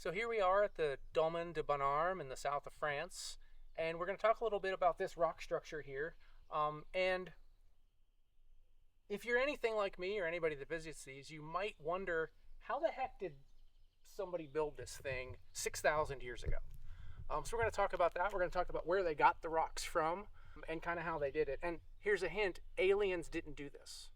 So here we are at the Dolmen de Bonarme in the south of France, and we're going to talk a little bit about this rock structure here. And if you're anything like me or anybody that visits these, you might wonder, how the heck did somebody build this thing 6,000 years ago? So we're going to talk about that. We're going to talk about where they got the rocks from and kind of how they did it. And here's a hint, aliens didn't do this.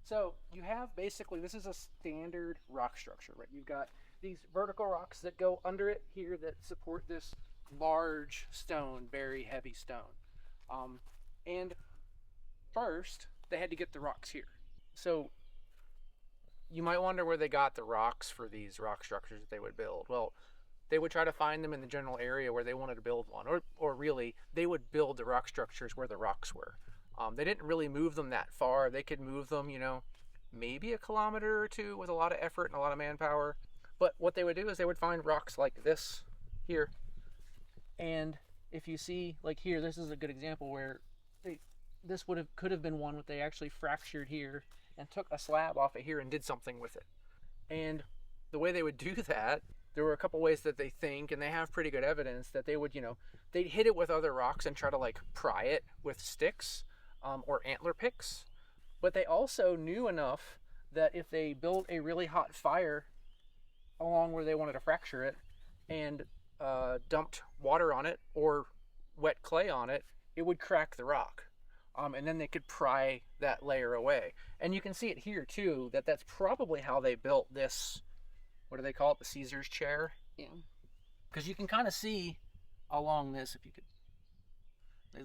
So you have basically, this is a standard rock structure, right? You've got these vertical rocks that go under it here that support this large stone, very heavy stone. And first, they had to get the rocks here. So you might wonder where they got the rocks for these rock structures that they would build. Well, they would try to find them in the general area where they wanted to build one, or really, they would build the rock structures where the rocks were. They didn't really move them that far. They could move them, maybe a kilometer or two with a lot of effort and a lot of manpower. But what they would do is they would find rocks like this here. And if you see, like here, this is a good example where this could have been one that they actually fractured here and took a slab off of here and did something with it. And the way they would do that, there were a couple ways that they think, and they have pretty good evidence that they would, they'd hit it with other rocks and try to pry it with sticks or antler picks. But they also knew enough that if they built a really hot fire along where they wanted to fracture it and dumped water on it or wet clay on it, it would crack the rock. And then they could pry that layer away. And you can see it here too, that's probably how they built this, what do they call it, the Caesar's chair? Yeah. Because you can kind of see along this, if you could,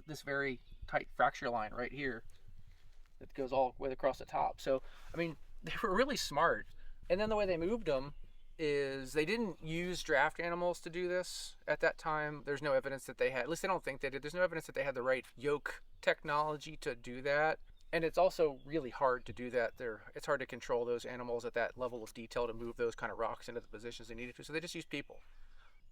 this very tight fracture line right here that goes all the way across the top. So, I mean, they were really smart. And then the way they moved them is they didn't use draft animals to do this at that time. There's no evidence that they had, at least I don't think they did. There's no evidence that they had the right yoke technology to do that. And it's also really hard to do that. It's hard to control those animals at that level of detail to move those kind of rocks into the positions they needed to. So they just used people.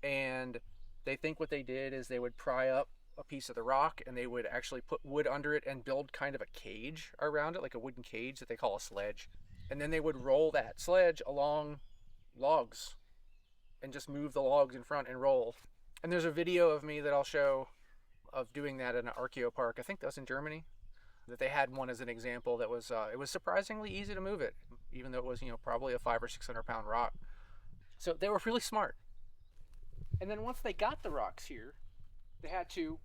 And they think what they did is they would pry up a piece of the rock and they would actually put wood under it and build kind of a cage around it, like a wooden cage that they call a sledge. And then they would roll that sledge along logs and just move the logs in front and roll. And there's a video of me that I'll show of doing that in an archaeo park. I think that was in Germany. That they had one as an example that was it was surprisingly easy to move it, even though it was probably a 500 or 600 pound rock. So they were really smart. And then once they got the rocks here, they had to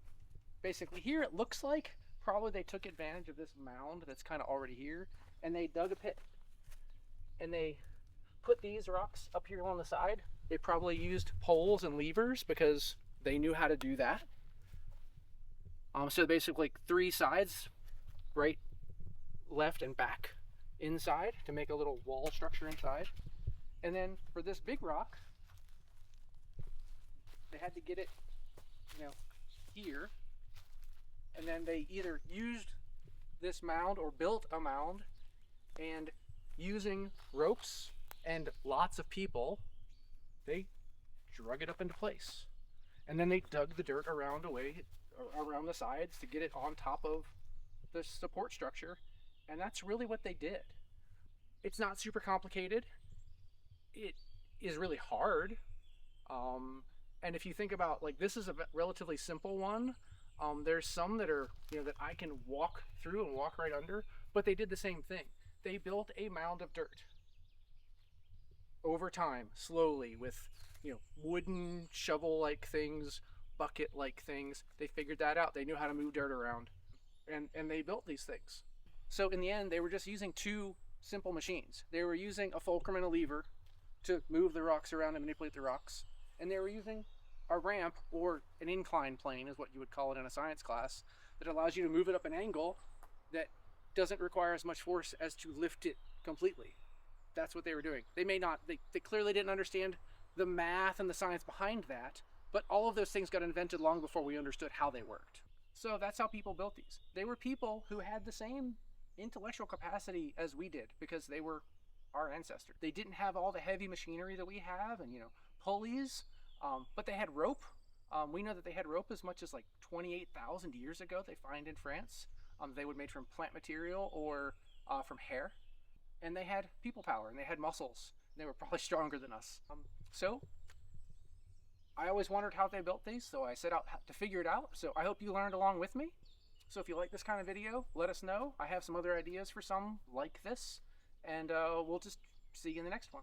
basically, here it looks like probably they took advantage of this mound that's kind of already here, and they dug a pit and they put these rocks up here on the side. They probably used poles and levers because they knew how to do that. So basically 3 sides, right, left, and back inside to make a little wall structure inside. And then for this big rock, they had to get it, here. And then they either used this mound or built a mound, and using ropes and lots of people, they drug it up into place. And then they dug the dirt around the sides to get it on top of the support structure, and that's really what they did. It's not super complicated. It is really hard. And if you think about, this is a relatively simple one. There's some that are, that I can walk through and walk right under, but they did the same thing. They built a mound of dirt over time, slowly, with, wooden shovel-like things, bucket-like things. They figured that out. They knew how to move dirt around, and they built these things. So in the end, they were just using 2 simple machines. They were using a fulcrum and a lever to move the rocks around and manipulate the rocks, and they were using a ramp, or an incline plane is what you would call it in a science class, that allows you to move it up an angle that doesn't require as much force as to lift it completely. That's what they were doing. They clearly didn't understand the math and the science behind that, but all of those things got invented long before we understood how they worked. So that's how people built these. They were people who had the same intellectual capacity as we did, because they were our ancestors. They didn't have all the heavy machinery that we have and, pulleys, but they had rope. We know that they had rope as much as 28,000 years ago. They find in France. They were made from plant material or from hair. And they had people power, and they had muscles. They were probably stronger than us. So I always wondered how they built these, so I set out to figure it out. So I hope you learned along with me. So if you like this kind of video, let us know. I have some other ideas for some like this, and we'll just see you in the next one.